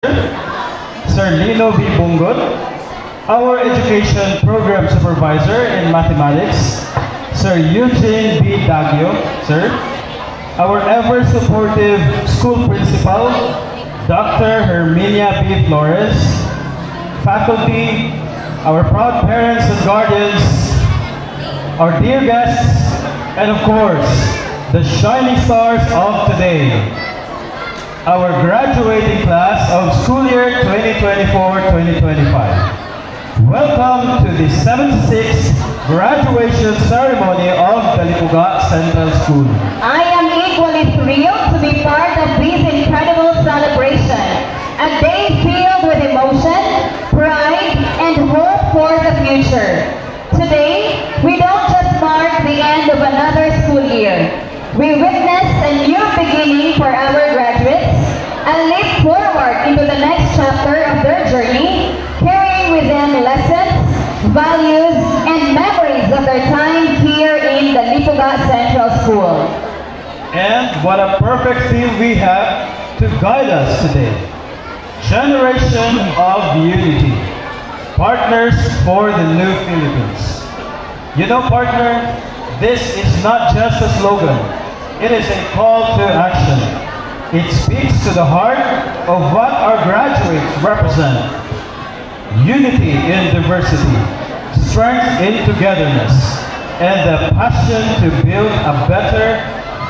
Sir Lino B. Bungot, our Education Program Supervisor in Mathematics, Sir Eugene B. Dagio, sir, our ever-supportive School Principal, Dr. Herminia B. Flores, faculty, our proud parents and guardians, our dear guests, and of course, the shining stars of today, our graduating class of school year 2024-2025. Welcome to the 76th graduation ceremony of Dalipuga Central School. I am equally thrilled to be part of this incredible celebration, a day filled with emotion, pride, and hope for the future. Today, we don't just mark the end of another school year. We witness a new beginning for our graduates, a leap forward into the next chapter of their journey, carrying with them lessons, values, and memories of their time here in the Dalipuga Central School. And what a perfect theme we have to guide us today. Generation of Unity. Partners for the New Philippines. You know, partner, this is not just a slogan. It is a call to action. It speaks to the heart of what our graduates represent. Unity in diversity, strength in togetherness, and the passion to build a better,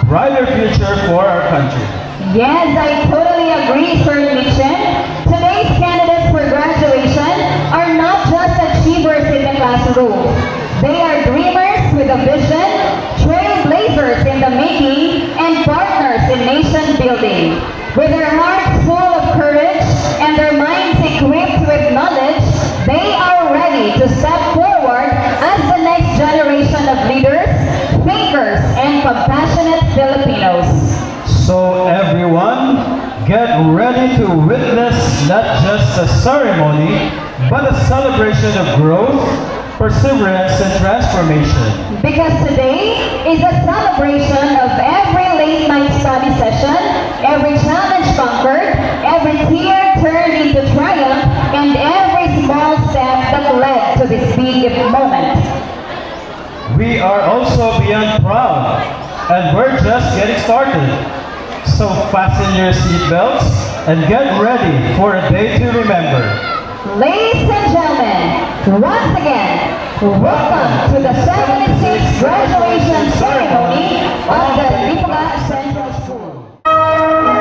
brighter future for our country. Yes, I totally agree, Sir Mitchen. Today's candidates for graduation are not just achievers in the classroom. They are dreamers with a vision, trailblazers in the making, and partners in nation building. With their hearts full of courage and their minds equipped with knowledge, they are ready to step forward as the next generation of leaders, thinkers, and compassionate Filipinos. So everyone, get ready to witness not just a ceremony, but a celebration of growth, perseverance, and transformation. Because today is a celebration of every late night study session, every challenge conquered, every tear turned into triumph, and every small step that led to this big moment. We are also beyond proud, and we're just getting started. So fasten your seatbelts and get ready for a day to remember. Ladies and gentlemen, once again, welcome to the 76th graduation ceremony of the Dalipuga Central School.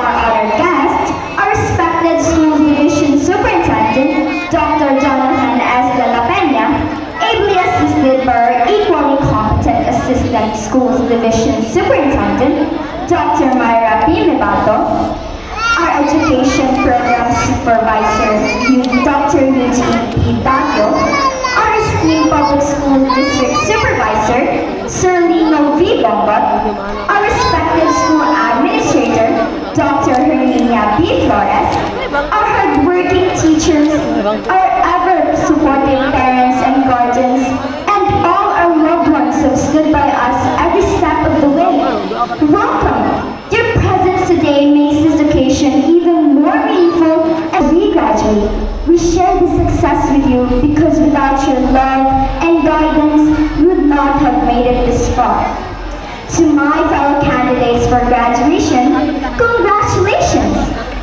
our honored guest, our respected Schools Division Superintendent, Dr. Jonathan S. De La Peña, ably assisted by our equally competent Assistant Schools Division Superintendent, Dr. Myra P. Mebato, our Education Program Supervisor, Dr. Eugene P. Dato, our esteemed Public School District Supervisor, Sir Lino V. Bongot, our respected school administrator, Dr. Herminia B. Flores, our hardworking teachers, our ever-supporting parents and guardians, and all our loved ones who have stood by us every step of the way. Welcome! Your presence today makes this occasion even more meaningful. As we graduate, we share this success with you because without your love and guidance, we would not have made it this far. To my fellow candidates for graduation, congratulations!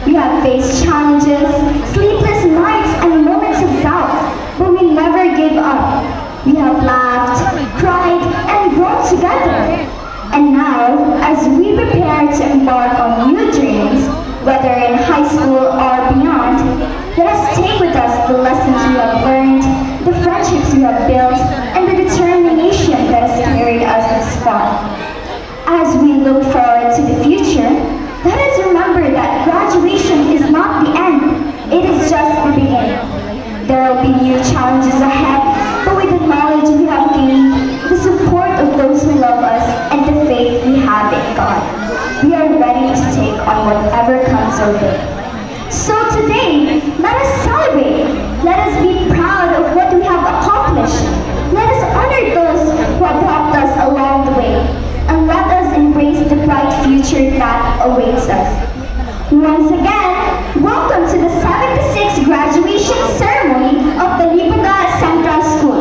You have faced challenges, sleepless nights, and moments of doubt, but we never gave up. We have laughed, cried, and grown together. And now, as we prepare to embark on new journeys, whether in high school or beyond, let us take with us the lessons we have learned, the friendships we have built, and the determination that has carried us this far. As we look forward to the future, let us remember that graduation is not the end, it is just the beginning. There will be new challenges ahead, but with the knowledge we have gained, the support of those who love us, and the faith we have in God, we are ready to take on whatever comes our way. So today, let us celebrate. Let us be proud of what we have accomplished. Let us honor those who have helped us along the way. And let us embrace the bright future that awaits us. Once again, welcome to the 76th graduation ceremony of the Lipaga Central School.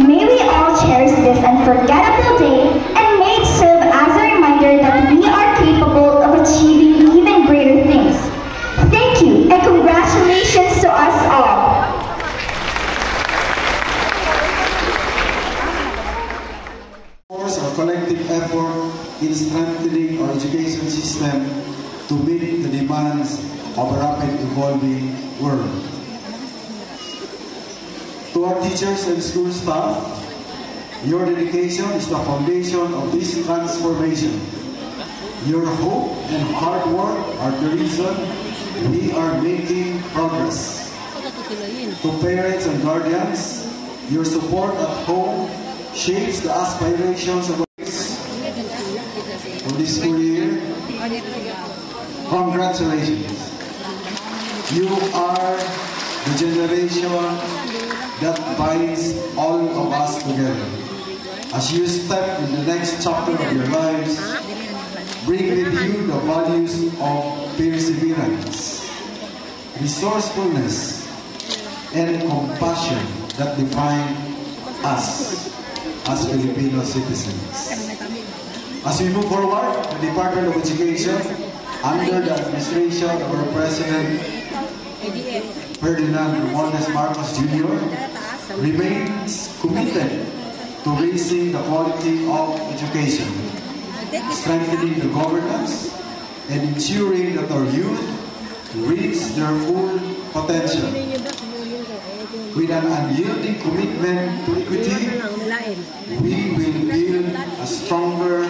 May we all cherish this unforgettable day, and may it serve as a reminder that we are capable of achieving even greater things. Thank you, and congratulations to us all. Our collective effort in strengthening our education system to meet the demands of a rapid evolving world. To our teachers and school staff, your dedication is the foundation of this transformation. Your hope and hard work are the reason we are making progress. To parents and guardians, your support at home shapes the aspirations of this school year. Congratulations. You are the generation that binds all of us together. As you step in the next chapter of your lives, bring with you the values of perseverance, resourcefulness, and compassion that define us as Filipino citizens. As we move forward, the Department of Education, under the administration of our President Ferdinand Romualdez Marcos Jr., remains committed to raising the quality of education, strengthening the governance, and ensuring that our youth reach their full potential. With an unyielding commitment to equity, we will build a stronger,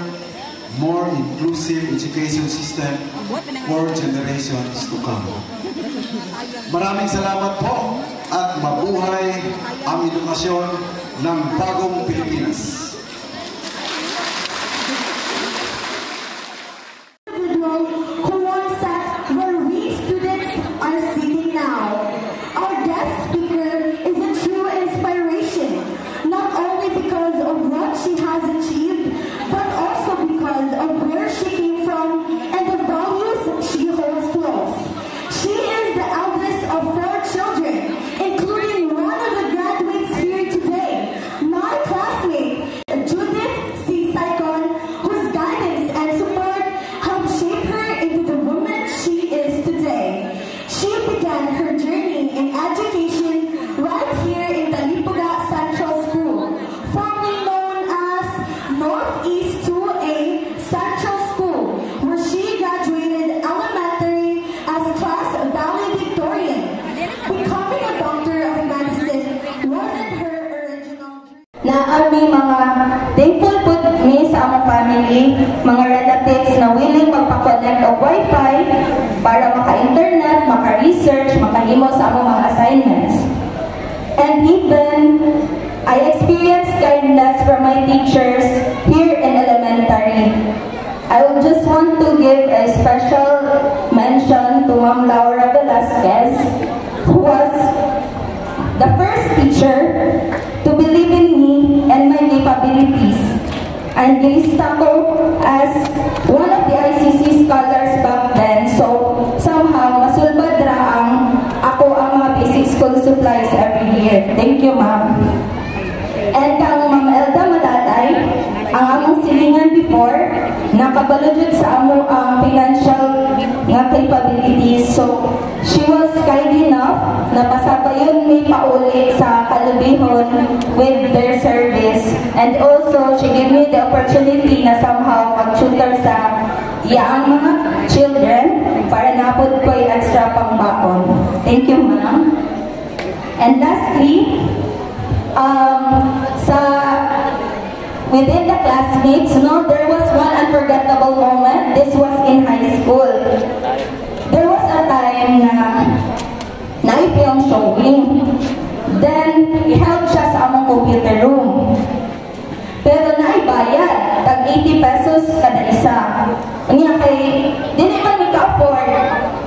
more inclusive education system for generations to come. Maraming salamat po at mabuhay ang edukasyon ng bagong Pilipinas. may mga thankful po mi sa among family, mga relatives na willing magpa-connect og Wi-Fi para maka-internet, maka-research, makahimo sa among mga assignments. And even, I experienced kindness from my teachers here in elementary. I would just want to give a special mention to Ma'am Laura Velasquez, who was the first teacher to believe in me and my capabilities. And nilista ko as one of the ICC scholars back then, so somehow masulbad ra ang ako ang mga basic school supplies every year. Thank you, ma'am. And kang Ma'am Elda Malalay, ang among silingan before, nakabaludod sa among financial nga capabilities. So, she was kind enough na pasabayon may pauli sa kalubihon with their service. And also, she gave me the opportunity na somehow mag-tutor sa iyang mga children para napod ko yung extra pang-bakon. Thank you, ma'am. And lastly, within the classmates, there was one unforgettable moment. This was in high school. There was a time na i-film showing. Then, i-help siya sa among computer room. Pero naibayad, tag 80 pesos kada isa. Niya kay, di naman may ka-afford.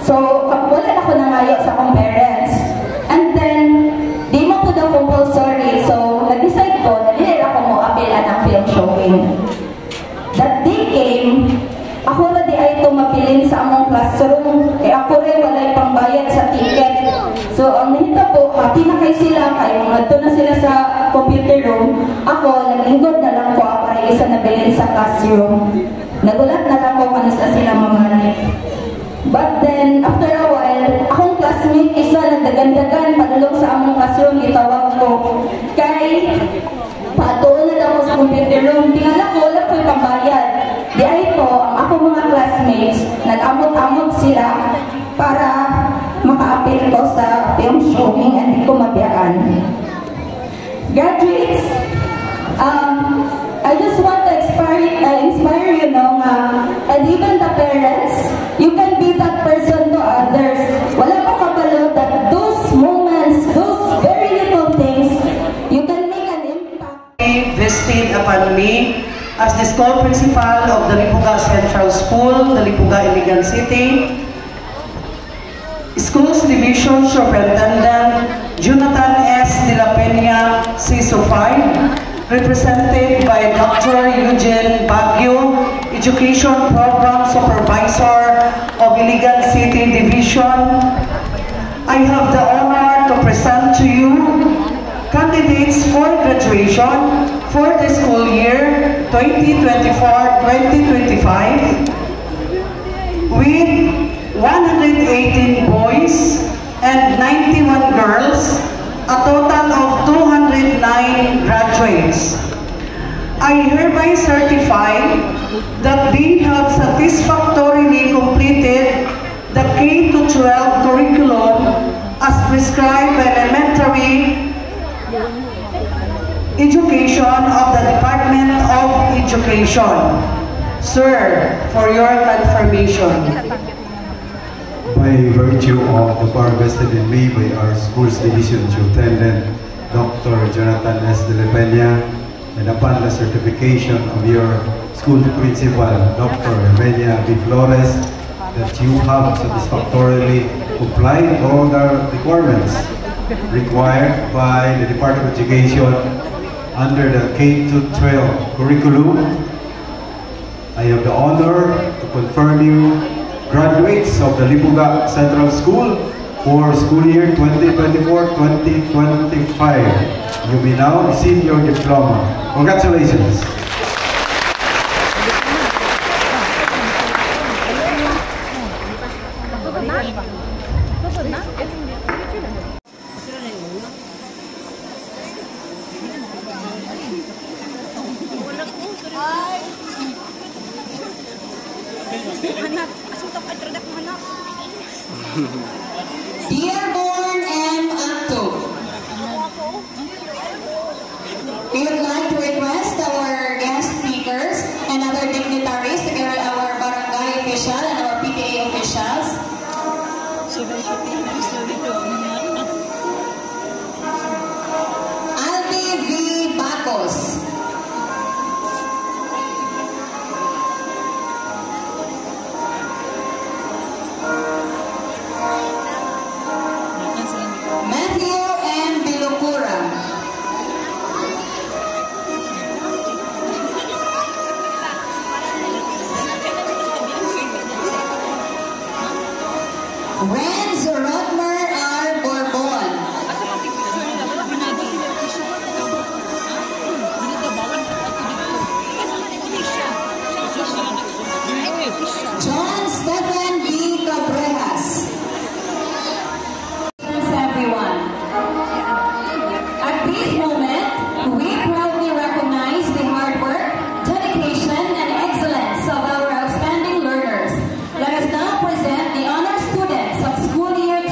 So, wala na ko nangayo sa akong parents. And then, di mo po daw compulsory. So, nag-decide ko, nalilira ko mo apela ng film showing. That day came, ako na di ay tumapilin sa among classroom. Kaya ako rin walay pangbayad sa ticket. So, ang nahita po, happy na kayo sila. Kaya mga doon na sila sa computer room. Ako, naglingkod na lang ko para isa nabilin sa classroom. Nagulat na lang ko kung sa sila mamalik. But then, after a while, akong classmate isa nagdagan-dagan padulong sa among classroom, itawag ko. Kay, patuon na lang ko sa computer room. Tingala ko, wala ko'y pambayad. Di ay po, ang akong mga classmates, nag-amot-amot sila para maka-appeal ko sa film showing and di ko mabiyaan. Graduates, I just want to inspire you, and even the parents, you can be that person to others. Wala ko kabalo that those moments, those very little things, you can make an impact. Vested upon me as the school principal of the Lipuga Central School, the Lipuga, Iligan City. Schools Division Superintendent Jonathan S. De La Peña, CISO 5, represented by Dr. Eugene Baguio, Education Program Supervisor of Iligan City Division. I have the honor to present to you candidates for graduation for the school year 2024-2025 with 118 boys and 91 girls, a total of 209 graduates. I hereby certify that they have satisfactorily completed the K-12 curriculum as prescribed by elementary education of the Department of Education. Sir, for your confirmation. By virtue of the power vested in me by our Schools Division Superintendent, Dr. Jonathan S. De La Peña, and upon the certification of your school principal, Dr. Emilia B. Flores, that you have satisfactorily complied all the requirements required by the Department of Education under the K-12 curriculum, I have the honor to confirm you graduates of the Lipuga Central School for school year 2024-2025. You may now receive your diploma. Congratulations. Dearborn M. Anto, We would like to request our guest speakers and other dignitaries, together our barangay official and our PTA officials. Aldi V. Bacos. Matthew M. Bilukura. Renz Rodmer R. Bourbon. John Stephen B. Cabrejas. Everyone. At this moment, we proudly recognize the hard work, dedication, and excellence of our outstanding learners. Let us now present the honor students of school year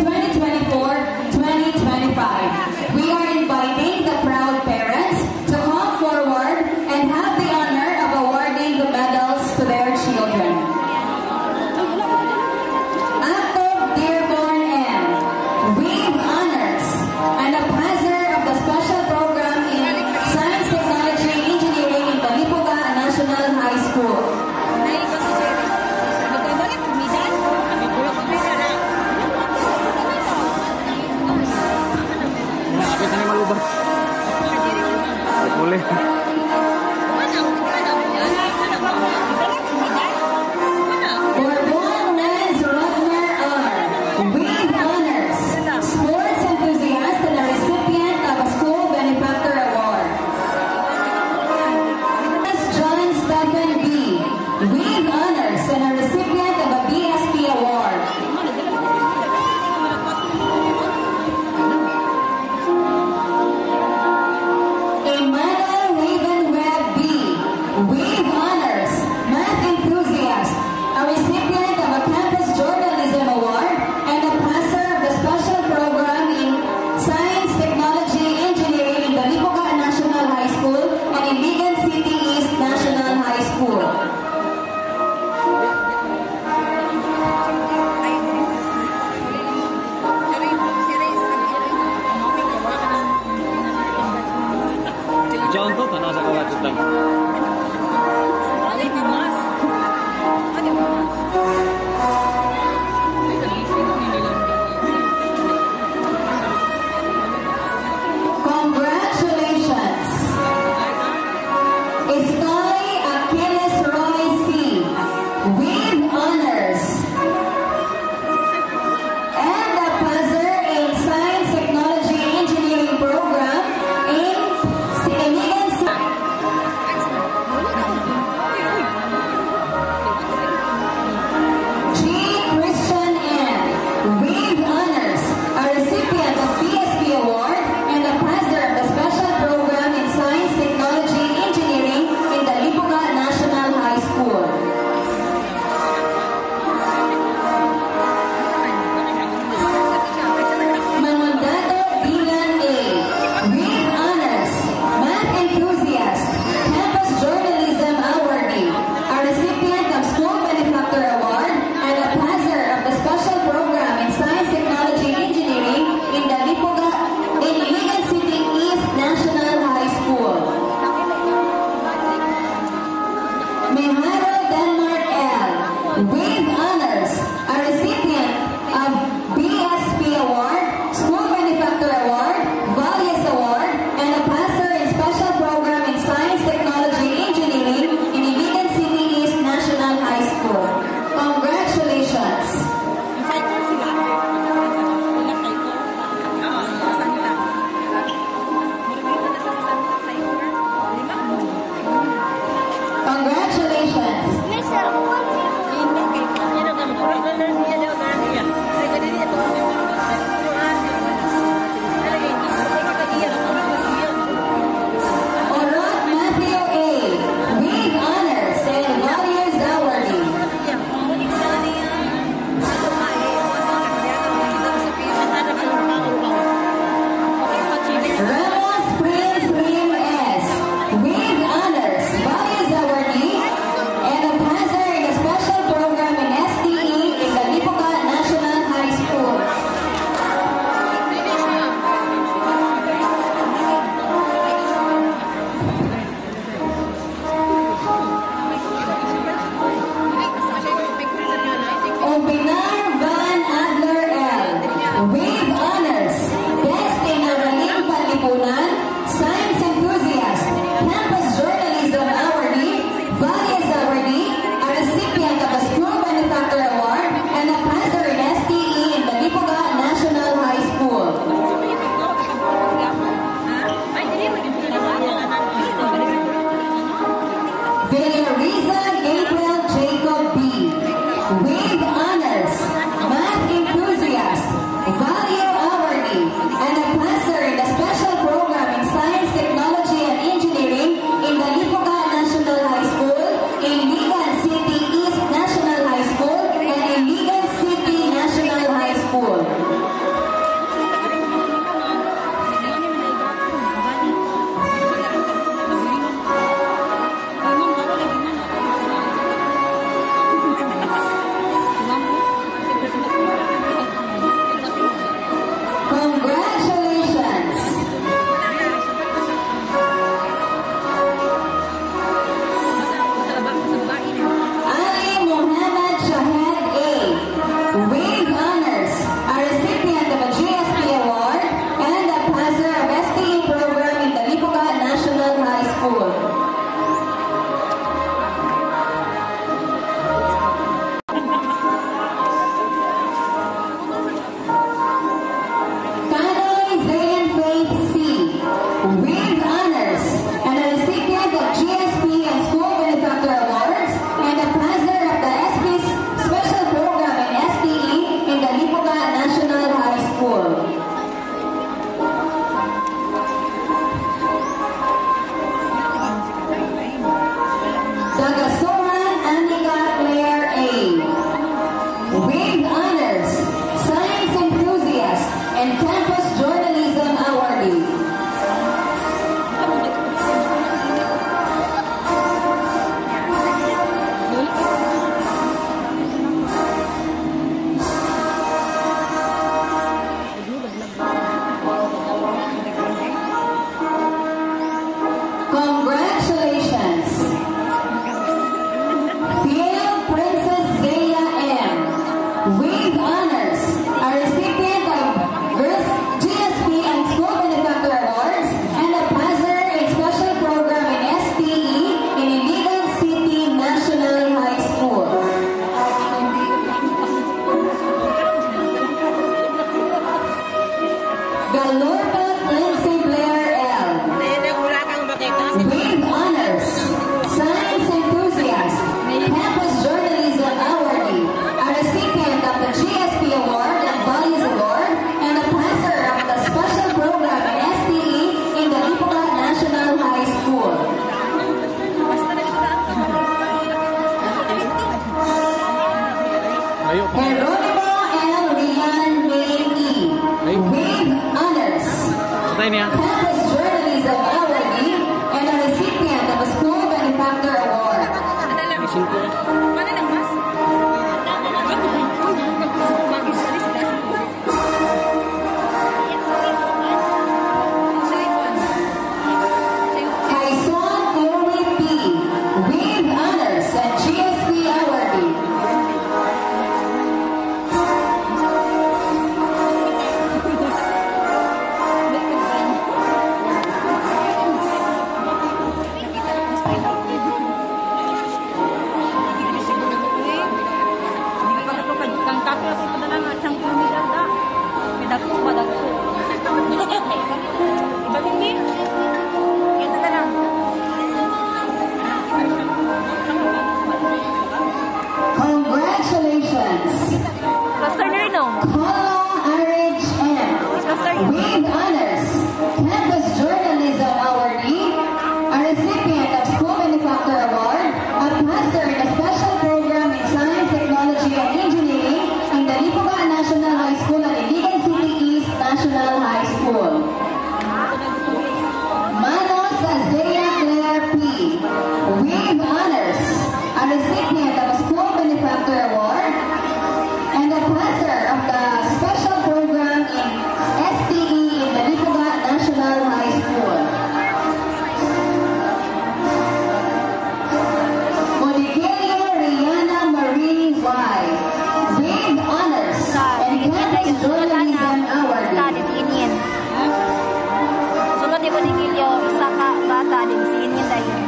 Galurbat Lindsay Blair L. With honors, science enthusiast, campus journalism awardee, a recipient of the GSP Award and Values Award, and a professor of the special program in STE in the Lipukat National High School. Geronimo L. Rian May E. With honors, campus journalism awardee, and a recipient of a school benefactor award. Kaison Chloe P. With honors and GSP awardee. Congratulations! Kala Arich M. With honors, campus journalism awardee, a recipient of school benefactor award, a master in a special program in science, technology, and engineering in the Lipukat National High School and Iligan City East National High School. Manos Azea Claire P. With honors, a recipient of a school benefactor award, and a professor of the special program in STE in the Lipukat National High School. Monigelio Rihanna Marie Y. With honors and campus journalism awardee. Sunod ni Bonigilio, isa ka bata din si Inyan dayon.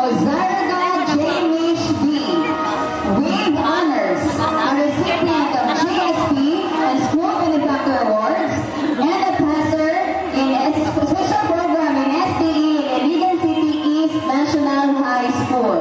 Ozarga Jamish B. With honors, a recipient of GSP and school benefactor awards, and a professor in a special program in STE in Iligan City East National High School.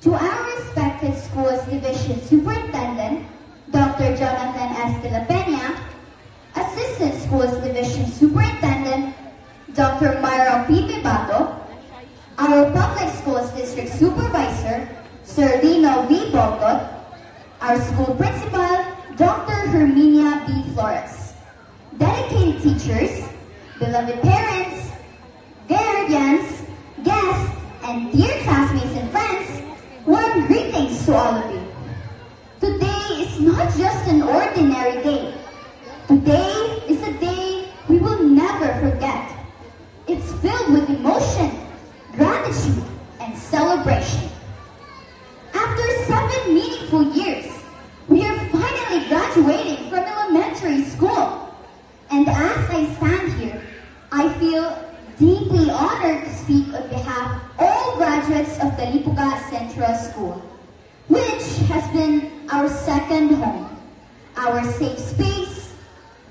To our respected schools division superintendent, Dr. Jonathan S. de la Peña, assistant schools division superintendent, Dr. Myra P. Pibato, our public schools district supervisor, Sir Lino V. Bogdot, our school principal, Dr. Herminia B. Flores, dedicated teachers, beloved parents, guardians, guests, and dear classmates and friends, warm greetings to all of you. Today is not just an ordinary day. Today is a day we will never forget. It's filled with emotion, gratitude, and celebration. After 7 meaningful years, we are finally graduating from elementary school. And as I stand here, I feel deeply honored to speak on behalf of all graduates of the Lipuga Central School, which has been our second home, our safe space,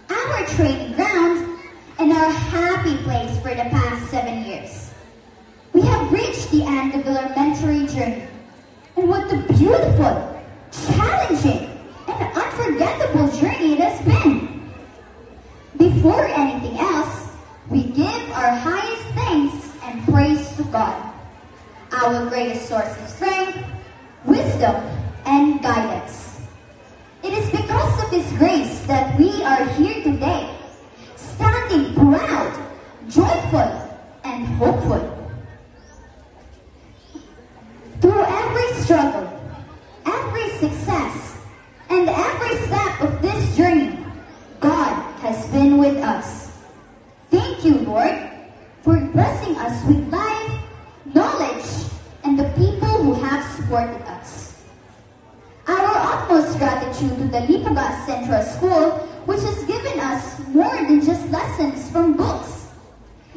our training ground, and our happy place for the past 7 years. We have reached the end of the elementary journey, and what a beautiful, challenging, and unforgettable journey it has been. Before anything else, we give our highest thanks and praise to God, our greatest source of strength, wisdom, and guidance. It is because of His grace that we are here today, standing proud, joyful, and hopeful. Through every struggle, every success, and every step of this journey, God has been with us. Thank you, Lord, for blessing us with life, knowledge, and the people who have supported us. Our utmost gratitude to the Lipuga Central School, which has given us more than just lessons from books.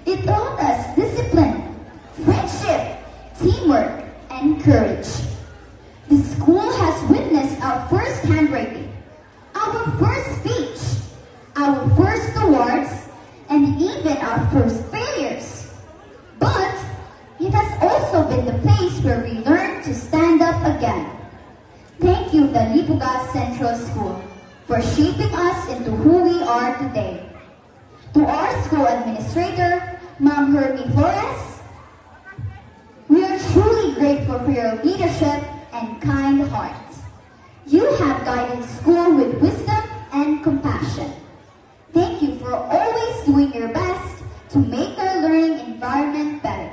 It taught us discipline, friendship, teamwork, and courage. The school has witnessed our first handwriting, our first speech, our first awards, and even our first failures. But it has also been the place where we learned to stand up again. Thank you, the Lipuga Central School, for shaping us into who we are today. To our school administrator, Ma'am Hermie Flores, we are truly grateful for your leadership and kind heart. You have guided school with wisdom and compassion. Thank you for always doing your best to make our learning environment better,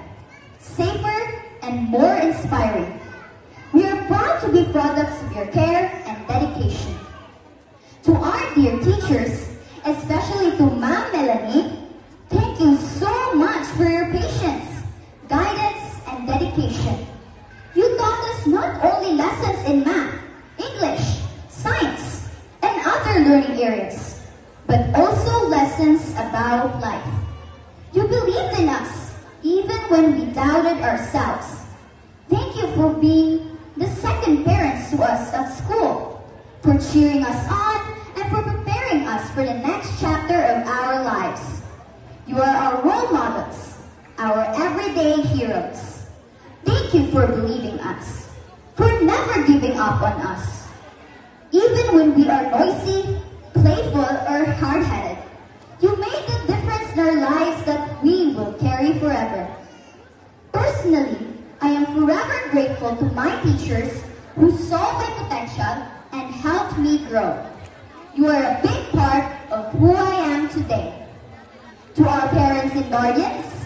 safer, and more inspiring. We are proud to be products of your care and dedication. To our dear teachers, especially to Ma'am Melanie, thank you so much for your patience, guidance, and dedication. You taught us not only lessons in math, English, science, and other learning areas, but also lessons about life. You believed in us, even when we doubted ourselves. Thank you for being the second parents to us at school, for cheering us on, and for preparing us for the next chapter of our lives. You are our role models, our everyday heroes. Thank you for believing us, for never giving up on us. Even when we are noisy, playful, or hard-headed, you made a difference in our lives that we will carry forever. Personally, I am forever grateful to my teachers who saw my potential and helped me grow. You are a big part of who I am today. To our parents and guardians,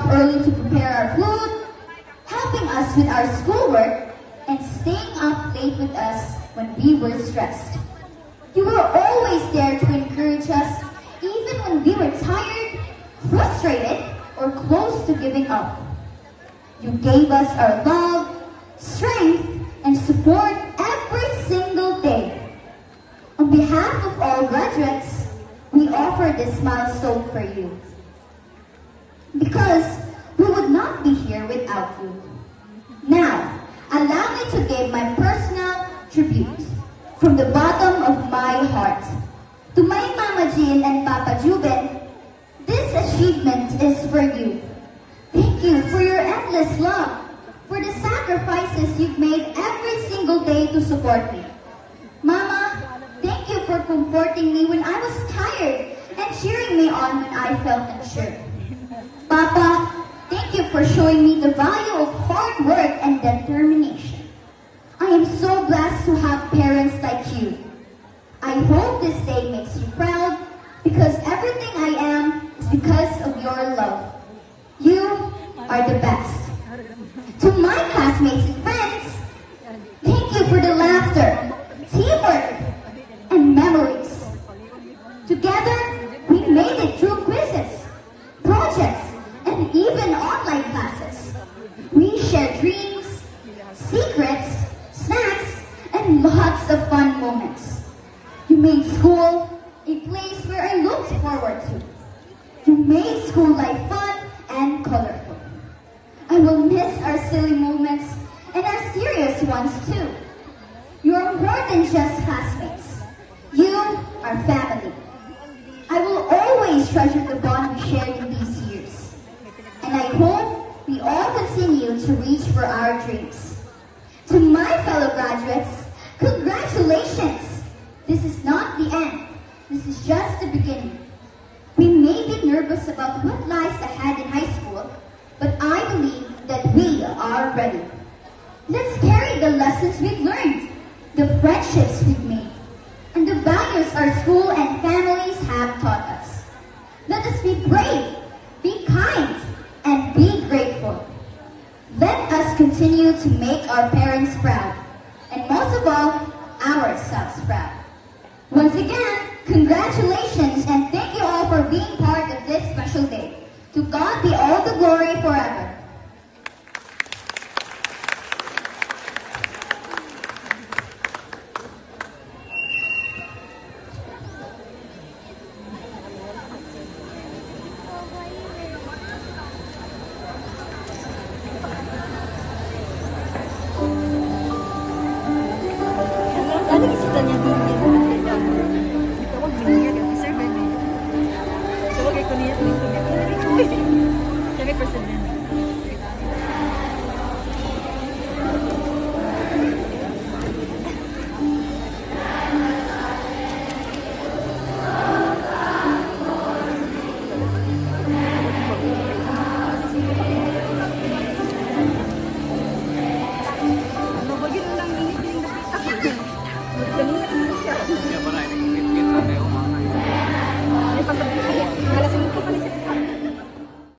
up early to prepare our food, helping us with our schoolwork, and staying up late with us when we were stressed. You were always there to encourage us, even when we were tired, frustrated, or close to giving up. You gave us our love, strength, and support every single day. On behalf of all graduates, we offer this milestone for you. Because we would not be here without you. Now, allow me to give my personal tribute from the bottom of my heart. To my Mama Jean and Papa Juben, this achievement is for you. Thank you for your endless love, for the sacrifices you've made every single day to support me. Mama, thank you for comforting me when I was tired and cheering me on when I felt unsure. Papa, thank you for showing me the value of hard work and determination. I am so blessed to have parents like you. I hope this day makes you proud because everything I am is because of your love. You are the best. To my classmates and friends, thank you for the laughter, teamwork, and memories. Together, we made it through quizzes, projects, and even online classes. We shared dreams, secrets, snacks, and lots of fun moments. You made school a place where I looked forward to. You made school life fun and colorful. I will miss our silly moments and our serious ones too. You are more than just classmates. You are family. I will always treasure the bond we shared in these years. And I hope we all continue to reach for our dreams. To my fellow graduates, congratulations! This is not the end. This is just the beginning. We may be nervous about what lies ahead in high school, but I believe that we are ready. Let's carry the lessons we've learned, the friendships we've made, and the values our school and families have taught us. Let us be brave, be kind, and be grateful. Let us continue to make our parents proud, and most of all, ourselves proud. Once again, congratulations and thank you all for being part of this special day. To God be all the glory forever.